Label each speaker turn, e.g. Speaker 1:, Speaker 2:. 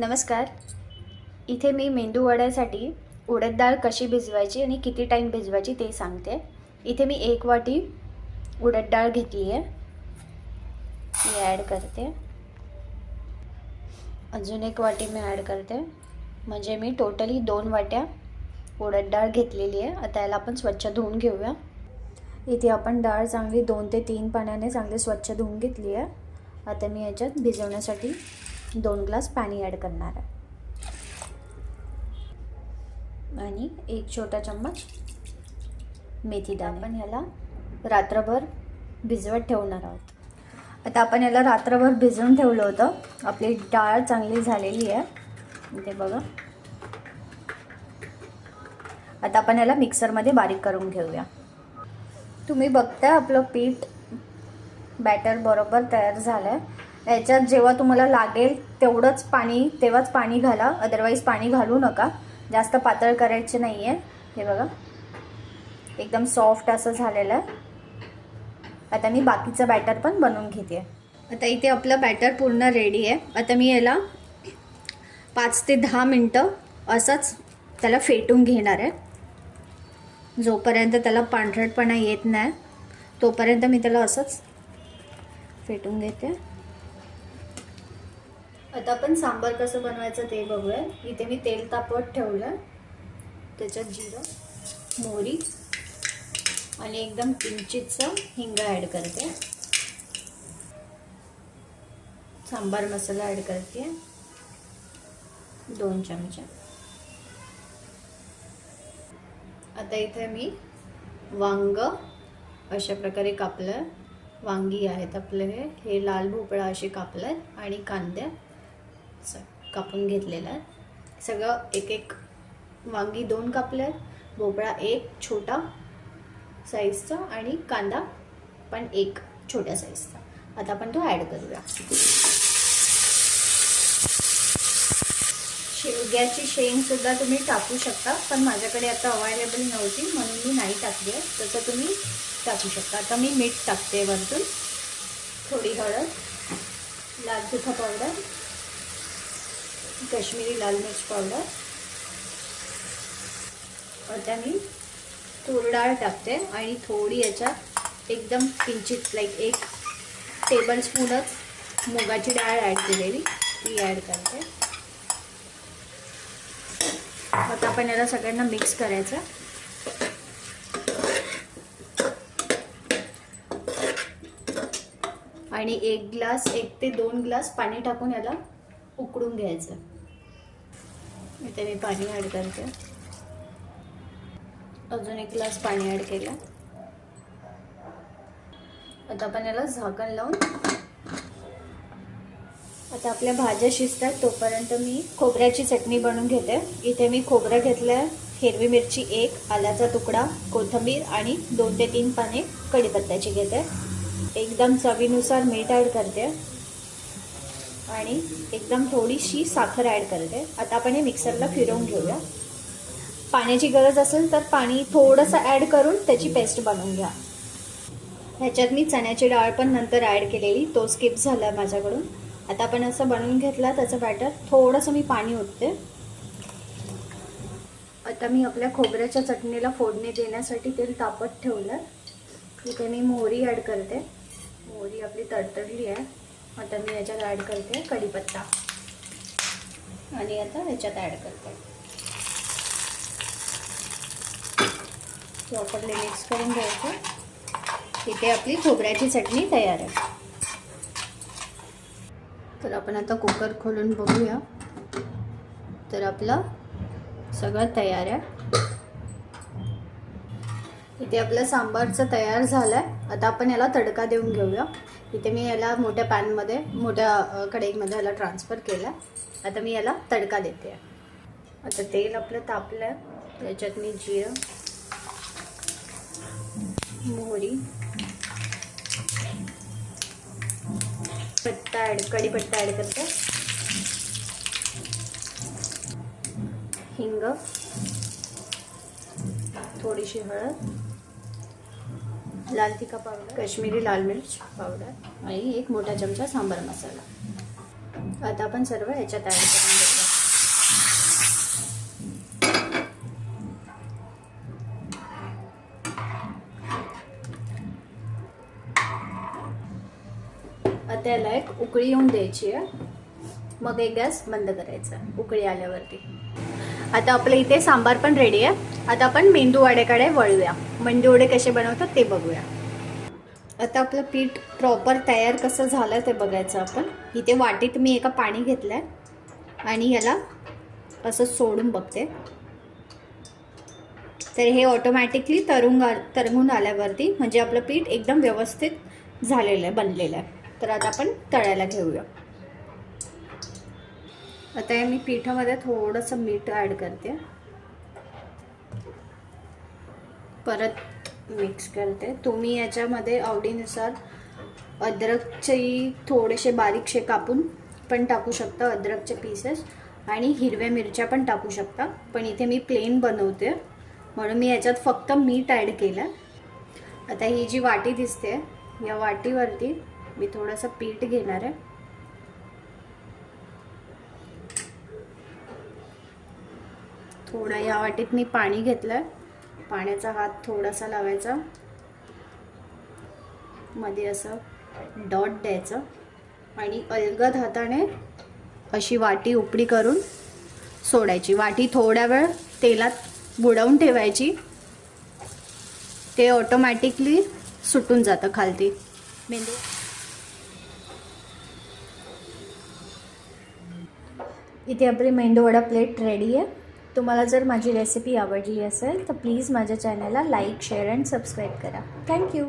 Speaker 1: नमस्कार. इथे मी मेंदू वड्यासाठी उडद डाळ कशी भिजवायची आणि किती टाईम भिजवायची ते सांगते. इथे मी 1 वाटी उडद डाळ घेतली आहे, ती ॲड करते. अजून 1 वाटी मी ॲड करते, म्हणजे मी टोटली 2 वाट्या उडद डाळ घेतलेली आहे. आता याला आपण स्वच्छ धुवून घेऊया. इथे आपण डाळ चांगली 2 ते 3 पाण्याने चांगली स्वच्छ धुवून घेतली आहे. आता मी याच्यात भिजवण्यासाठी 2 ग्लास पाणी ॲड करणार आहे आणि 1 छोटा चम्मच मेथी दाणे. आपण ह्याला रात्रभर भिजवत ठेवणार आहोत. आता आपण याला रात्रभर भिजवून ठेवलं होतं. आपली डाळ चांगली झालेली आहे, ते बघा. आता आपण याला मिक्सरमध्ये बारीक करून घेऊया. तुम्ही बघताय आपलं पीठ बॅटर बरोबर तयार झालं आहे. याच्यात जेव्हा तुम्हाला लागेल तेवढंच पाणी, तेव्हाच पाणी घाला, अदरवाईज पाणी घालू नका. जास्त पातळ करायचे नाही आहे. हे बघा, एकदम सॉफ्ट असं झालेलं आहे. आता मी बाकीचं बॅटर पण बनवून घेते. आता इथे आपलं बॅटर पूर्ण रेडी आहे. आता मी याला 5 ते 10 मिनटं असंच त्याला फेटून घेणार आहे. जोपर्यंत त्याला पांढरटपणा येत नाही तोपर्यंत मी त्याला असंच फेटून घेते. आता आपण सांबार कसं बनवायचं ते बघूया. इथे मी तेल तापवत ठेवलं, त्याच्यात जिरं, मोहरी आणि एकदम किंचितचं हिंग ॲड करते. सांबार मसाला ॲड करते 2 चमचे. आता इथे मी वांग अशा प्रकारे कापलं. वांगी आहेत आपले, हे लाल भोपळा असे कापलं आणि कांद्या कापून घेतलेला आहे. सगळं एक वांगी 2 कापले, भोपळा 1 छोटा साईजचा आणि कांदा पण 1 छोट्या साईजचा. आता आपण तो ॲड करूया. शेवग्याची शेंगसुद्धा तुम्ही टाकू शकता, पण माझ्याकडे आता अवेलेबल नव्हती म्हणून मी नाही टाकली आहे. तसं तुम्ही टाकू शकता. आता मी मीठ टाकते वरतून, थोडी हळद, लाल तिखट पावडर, काश्मीरी लाल मिर्च पावडर. आता मी तूर डाळ टाकते आणि थोडी याच्यात एकदम किंचित 1 टेबलस्पूनच मुगाची डाळ ॲड केलेली, ती ॲड करते. आता आपण याला सगळ्यांना मिक्स करायचं. आणि 1 ते 2 ग्लास पाणी टाकून याला उकळून घ्यायचं. इथे मी पाणी ॲड करते. अजून 1 ग्लास पाणी ॲड केलं. आता आपण याला झाकण लावून, आता आपल्या भाज्या शिजतात तोपर्यंत मी खोबऱ्याची चटणी बनवून घेते. इथे मी खोबरं घेतलं आहे, हिरवी मिरची 1, आल्याचा तुकडा, कोथिंबीर आणि 2 ते 3 पाने कढीपत्त्याची घेते. एकदम चवीनुसार मीठ ॲड करते आणि एकदम थोडीशी साखर ॲड करते. आता आपण हे मिक्सरला फिरवून घेऊया. पाण्याची गरज असेल तर पाणी थोडंसं ॲड करून त्याची पेस्ट बनवून घ्या. ह्याच्यात मी चण्याची डाळ पण नंतर ॲड केलेली, तो स्किप झाला आहे माझ्याकडून. आता आपण असं बनवून घेतला त्याचं बॅटर. थोडंसं मी पाणी ओतते. आता मी आपल्या खोबऱ्याच्या चटणीला फोडणी देण्यासाठी तेल तापत ठेवलं. इथे मी मोहरी ॲड करते. मोहरी आपली तडतडली आहे. आता मी याच्यात ॲड करते कढीपत्ता आणि आता याच्यात ॲड करते. प्रॉपरली मिक्स करून घ्यायचं. इथे आपली खोबऱ्याची चटणी तयार आहे. तर आपण आता कुकर खोलून बघूया. तर आपलं सगळं तयार आहे. इथे आपलं सांबारचं तयार झालं आहे. आता आपण याला तडका देऊन घेऊया. इथे मी याला मोठ्या पॅनमध्ये, मोठ्या कढईमध्ये याला ट्रान्सफर केला. आता मी याला तडका देते. आता तेल आपलं तापलं आहे. त्याच्यात मी जिरं, मोहरी, कढीपत्ता ॲड करते, हिंग, थोडीशी हळद, लाल तिखट पावडर, काश्मीरी लाल मिर्च पावडर आणि 1 मोठा चमचा सांबार मसाला. आता आपण सर्व ह्याच्यात ॲड करून घेऊ. आता याला एक उकळी येऊन द्यायची आहे, मग एक गॅस बंद करायचा उकळी आल्यावरती. आता आपलं इथे सांबार पण रेडी आहे. आता आपण मेंदू वड्याकडे वळूया. मेंदू वडे कसे बनवतात ते बघूया. आता आपलं पीठ प्रॉपर तयार कसं झालं ते बघायचं आपण. इथे वाटीत मी एका पाणी घेतलं आहे आणि याला असं सोडून बघते. तर हे ऑटोमॅटिकली तरंगून आल्यावरती म्हणजे आपलं पीठ एकदम व्यवस्थित झालेलं आहे, बनलेलं आहे. तर आता आपण तळायला घेऊया. आता मी पिठामध्ये थोडंसं मीठ ॲड करते, परत मिक्स करते. तुम्ही याच्यामध्ये आवडीनुसार अद्रकचे थोडेसे बारीकशे कापून पण टाकू शकता, अद्रकचे पीसेस, आणि हिरव्या मिरच्या पण टाकू शकता. पण इथे मी प्लेन बनवते म्हणून मी याच्यात फक्त मीठ ॲड केलं. आता ही जी वाटी दिसते या वाटीवरती मी थोडंसं पीठ घेणार आहे. थोडं या वाटीत मी पाणी घेतलंय. पाण्याचा हात थोडासा लावायचा, मध्ये असं डॉट द्यायचं आणि अलगद हाताने अशी वाटी उपडी करून सोडायची. वाटी थोड्या वेळ तेलात बुडवून ठेवायची, ते ऑटोमॅटिकली सुटून जातं खालती मेंदू. इथे आपली मेंदूवडा प्लेट रेडी आहे. तुम्हाला जर माझी रेसिपी आवडली असेल तर प्लीज माझ्या चॅनलला लाईक, शेअर अँड सबस्क्राईब करा. थँक्यू.